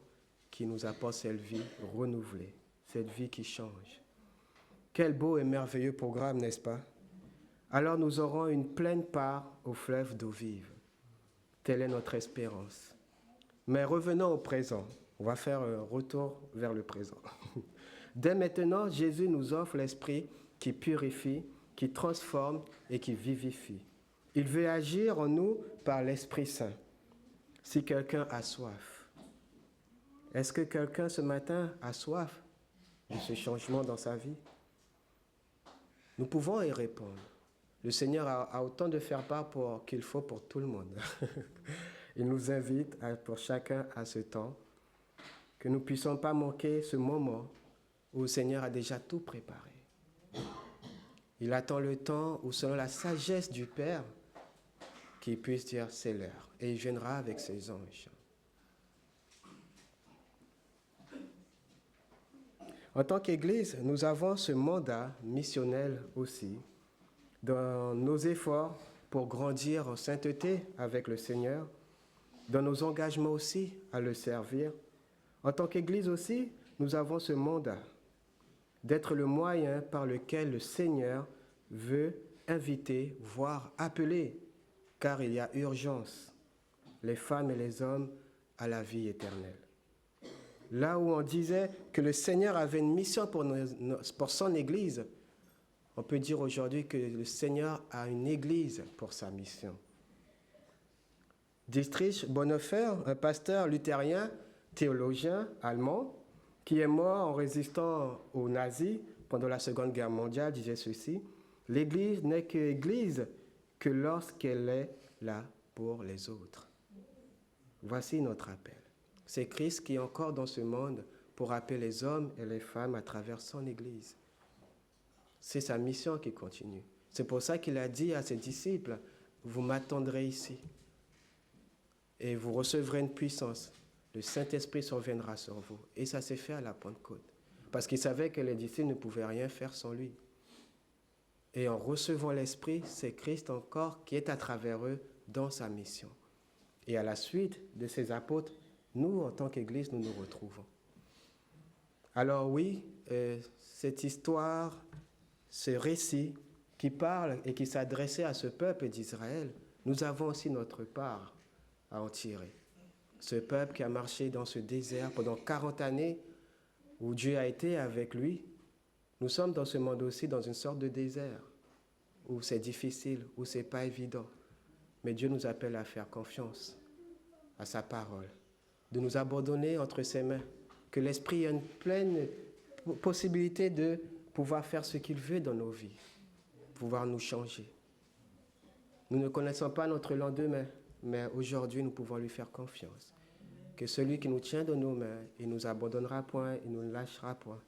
qui nous apporte cette vie renouvelée, cette vie qui change. Quel beau et merveilleux programme, n'est-ce pas? Alors nous aurons une pleine part au fleuve d'eau vive. Telle est notre espérance. Mais revenons au présent. On va faire un retour vers le présent. Dès maintenant, Jésus nous offre l'Esprit qui purifie, qui transforme et qui vivifie. Il veut agir en nous par l'Esprit Saint. Si quelqu'un a soif, est-ce que quelqu'un ce matin a soif de ce changement dans sa vie? Nous pouvons y répondre. Le Seigneur a autant de faire part qu'il faut pour tout le monde. Il nous invite pour chacun à ce temps, que nous ne puissions pas manquer ce moment où le Seigneur a déjà tout préparé. Il attend le temps où, selon la sagesse du Père, qu'il puisse dire c'est l'heure. Et il viendra avec ses anges. En tant qu'Église, nous avons ce mandat missionnel aussi, dans nos efforts pour grandir en sainteté avec le Seigneur, dans nos engagements aussi à le servir. En tant qu'Église aussi, nous avons ce mandat d'être le moyen par lequel le Seigneur veut inviter, voire appeler, car il y a urgence, les femmes et les hommes à la vie éternelle. Là où on disait que le Seigneur avait une mission pour son Église, on peut dire aujourd'hui que le Seigneur a une Église pour sa mission. Dietrich Bonhoeffer, un pasteur luthérien, théologien allemand, qui est mort en résistant aux nazis pendant la Seconde Guerre mondiale, disait ceci: « L'Église n'est qu'Église que lorsqu'elle est là pour les autres. » Voici notre appel. C'est Christ qui est encore dans ce monde pour appeler les hommes et les femmes à travers son Église. C'est sa mission qui continue. C'est pour ça qu'il a dit à ses disciples, « Vous m'attendrez ici et vous recevrez une puissance. Le Saint-Esprit surviendra sur vous. » Et ça s'est fait à la Pentecôte. Parce qu'il savait que les disciples ne pouvaient rien faire sans lui. Et en recevant l'Esprit, c'est Christ encore qui est à travers eux dans sa mission. Et à la suite de ces apôtres, nous, en tant qu'Église, nous nous retrouvons. Alors oui, cette histoire, ce récit qui parle et qui s'adressait à ce peuple d'Israël, nous avons aussi notre part à en tirer. Ce peuple qui a marché dans ce désert pendant 40 années, où Dieu a été avec lui, nous sommes dans ce monde aussi dans une sorte de désert, où c'est difficile, où ce n'est pas évident. Mais Dieu nous appelle à faire confiance à sa parole, de nous abandonner entre ses mains, que l'Esprit ait une pleine possibilité de pouvoir faire ce qu'il veut dans nos vies, pouvoir nous changer. Nous ne connaissons pas notre lendemain, mais aujourd'hui, nous pouvons lui faire confiance. Que celui qui nous tient dans nos mains, il ne nous abandonnera point, il ne nous lâchera point.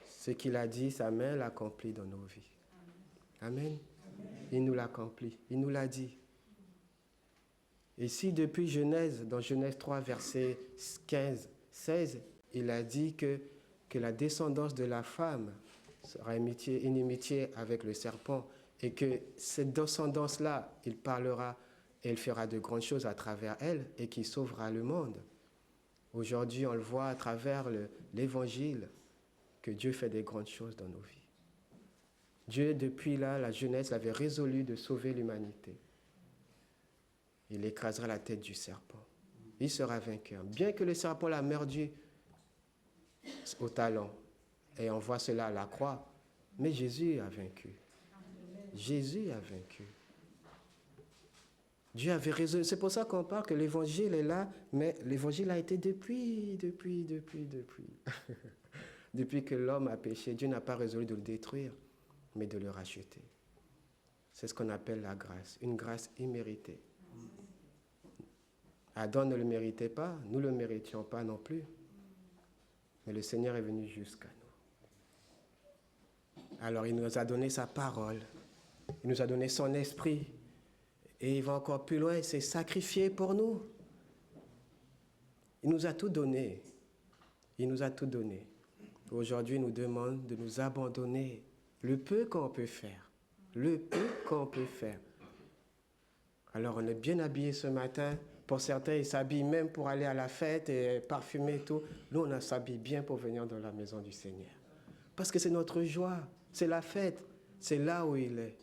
Ce qu'il a dit, sa main l'accomplit dans nos vies. Amen. Il nous l'accomplit, il nous l'a dit. Et si depuis Genèse, dans Genèse 3, verset 15, 16, il a dit que la descendance de la femme sera inimitié avec le serpent et que cette descendance-là, il parlera et il fera de grandes choses à travers elle et qui sauvera le monde. Aujourd'hui, on le voit à travers l'Évangile que Dieu fait des grandes choses dans nos vies. Dieu, depuis là, la Genèse, avait résolu de sauver l'humanité. Il écrasera la tête du serpent. Il sera vainqueur. Bien que le serpent l'a mordu au talon, et on voit cela à la croix, mais Jésus a vaincu. Jésus a vaincu. Dieu avait résolu. C'est pour ça qu'on parle que l'évangile est là, mais l'évangile a été depuis. Depuis que l'homme a péché, Dieu n'a pas résolu de le détruire, mais de le racheter. C'est ce qu'on appelle la grâce, une grâce imméritée. Adam ne le méritait pas, nous ne le méritions pas non plus. Mais le Seigneur est venu jusqu'à nous. Alors il nous a donné sa parole, il nous a donné son esprit, et il va encore plus loin, il s'est sacrifié pour nous. Il nous a tout donné. Il nous a tout donné. Aujourd'hui, il nous demande de nous abandonner le peu qu'on peut faire. Le peu qu'on peut faire. Alors, on est bien habillés ce matin. Pour certains, ils s'habillent même pour aller à la fête et parfumer et tout. Nous, on s'habille bien pour venir dans la maison du Seigneur. Parce que c'est notre joie. C'est la fête. C'est là où il est.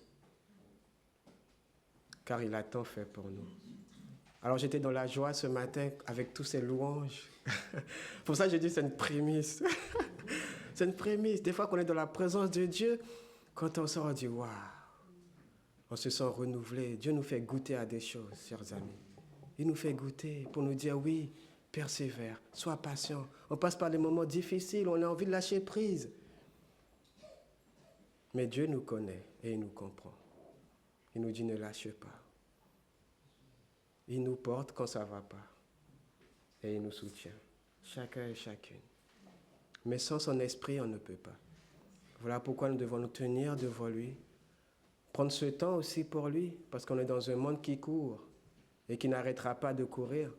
Car il a tant fait pour nous. Alors j'étais dans la joie ce matin avec tous ces louanges. Pour ça, je dis c'est une prémisse. C'est une prémisse. Des fois qu'on est dans la présence de Dieu, quand on sort, on dit waouh. On se sent renouvelé. Dieu nous fait goûter à des choses, chers amis. Il nous fait goûter pour nous dire oui, persévère, sois patient. On passe par des moments difficiles, on a envie de lâcher prise. Mais Dieu nous connaît et il nous comprend. Il nous dit ne lâche pas. Il nous porte quand ça ne va pas. Et il nous soutient, chacun et chacune. Mais sans son esprit, on ne peut pas. Voilà pourquoi nous devons nous tenir devant lui. Prendre ce temps aussi pour lui, parce qu'on est dans un monde qui court et qui n'arrêtera pas de courir.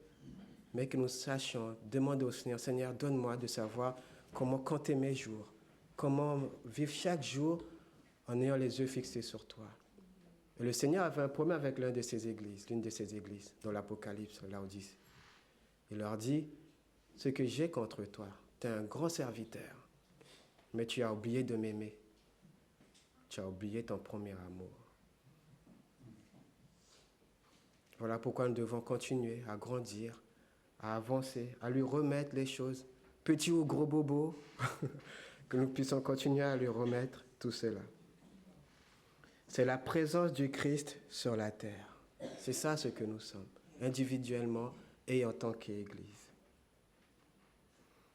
Mais que nous sachions demander au Seigneur, Seigneur, donne-moi de savoir comment compter mes jours, comment vivre chaque jour en ayant les yeux fixés sur toi. Et le Seigneur avait un problème avec l'une de ses églises, dans l'Apocalypse, Laodice. Il leur dit, ce que j'ai contre toi, tu es un grand serviteur, mais tu as oublié de m'aimer. Tu as oublié ton premier amour. Voilà pourquoi nous devons continuer à grandir, à avancer, à lui remettre les choses, petits ou gros bobos, que nous puissions continuer à lui remettre tout cela. C'est la présence du Christ sur la terre. C'est ça ce que nous sommes, individuellement et en tant qu'Église.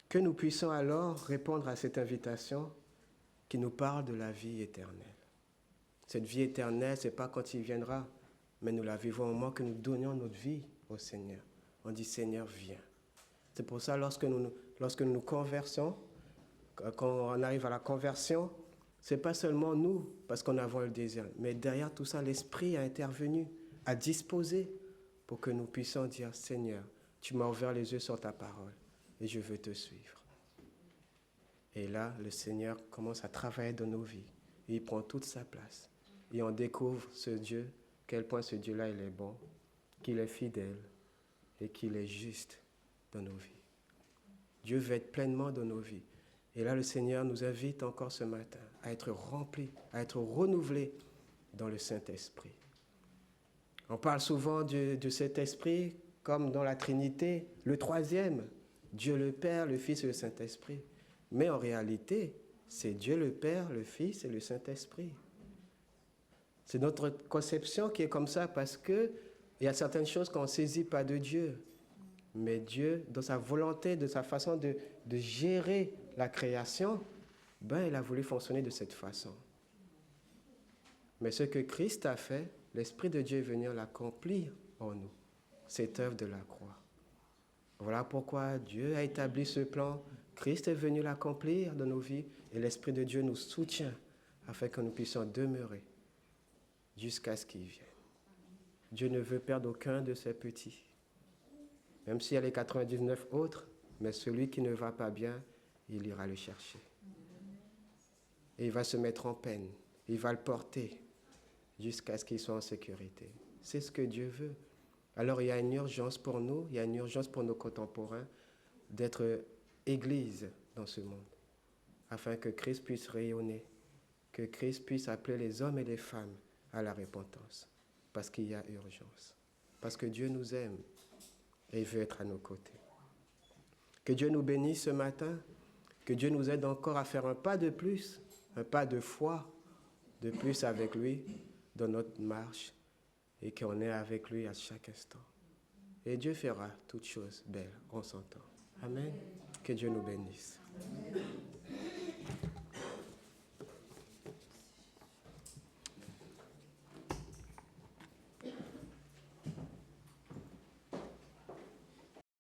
Que nous puissions alors répondre à cette invitation qui nous parle de la vie éternelle. Cette vie éternelle, ce n'est pas quand il viendra, mais nous la vivons au moment que nous donnions notre vie au Seigneur. On dit, Seigneur, viens. C'est pour ça, lorsque nous nous conversons, quand on arrive à la conversion, ce n'est pas seulement nous, parce qu'on avons le désir, mais derrière tout ça, l'Esprit a intervenu, a disposé pour que nous puissions dire, Seigneur, tu m'as ouvert les yeux sur ta parole et je veux te suivre. Et là, le Seigneur commence à travailler dans nos vies. Et il prend toute sa place. Et on découvre ce Dieu, quel point ce Dieu-là, il est bon, qu'il est fidèle et qu'il est juste dans nos vies. Dieu veut être pleinement dans nos vies. Et là, le Seigneur nous invite encore ce matin à être remplis, à être renouvelés dans le Saint-Esprit. On parle souvent de cet esprit comme dans la Trinité, le troisième, Dieu le Père, le Fils et le Saint-Esprit. Mais en réalité, c'est Dieu le Père, le Fils et le Saint-Esprit. C'est notre conception qui est comme ça parce qu'il y a certaines choses qu'on ne saisit pas de Dieu. Mais Dieu, dans sa volonté, de sa façon de gérer la création, ben il a voulu fonctionner de cette façon. Mais ce que Christ a fait, l'Esprit de Dieu est venu l'accomplir en nous, cette œuvre de la croix. Voilà pourquoi Dieu a établi ce plan. Christ est venu l'accomplir dans nos vies et l'Esprit de Dieu nous soutient afin que nous puissions demeurer jusqu'à ce qu'il vienne. Dieu ne veut perdre aucun de ses petits, même s'il y a les 99 autres, mais celui qui ne va pas bien, il ira le chercher. Et il va se mettre en peine, il va le porter jusqu'à ce qu'il soit en sécurité. C'est ce que Dieu veut. Alors il y a une urgence pour nous, il y a une urgence pour nos contemporains d'être Église dans ce monde, afin que Christ puisse rayonner, que Christ puisse appeler les hommes et les femmes à la repentance, parce qu'il y a urgence, parce que Dieu nous aime et il veut être à nos côtés. Que Dieu nous bénisse ce matin, que Dieu nous aide encore à faire un pas de plus, un pas de foi de plus avec lui dans notre marche et qu'on est avec lui à chaque instant. Et Dieu fera toutes choses belles en son temps. Amen. Que Dieu nous bénisse. Amen.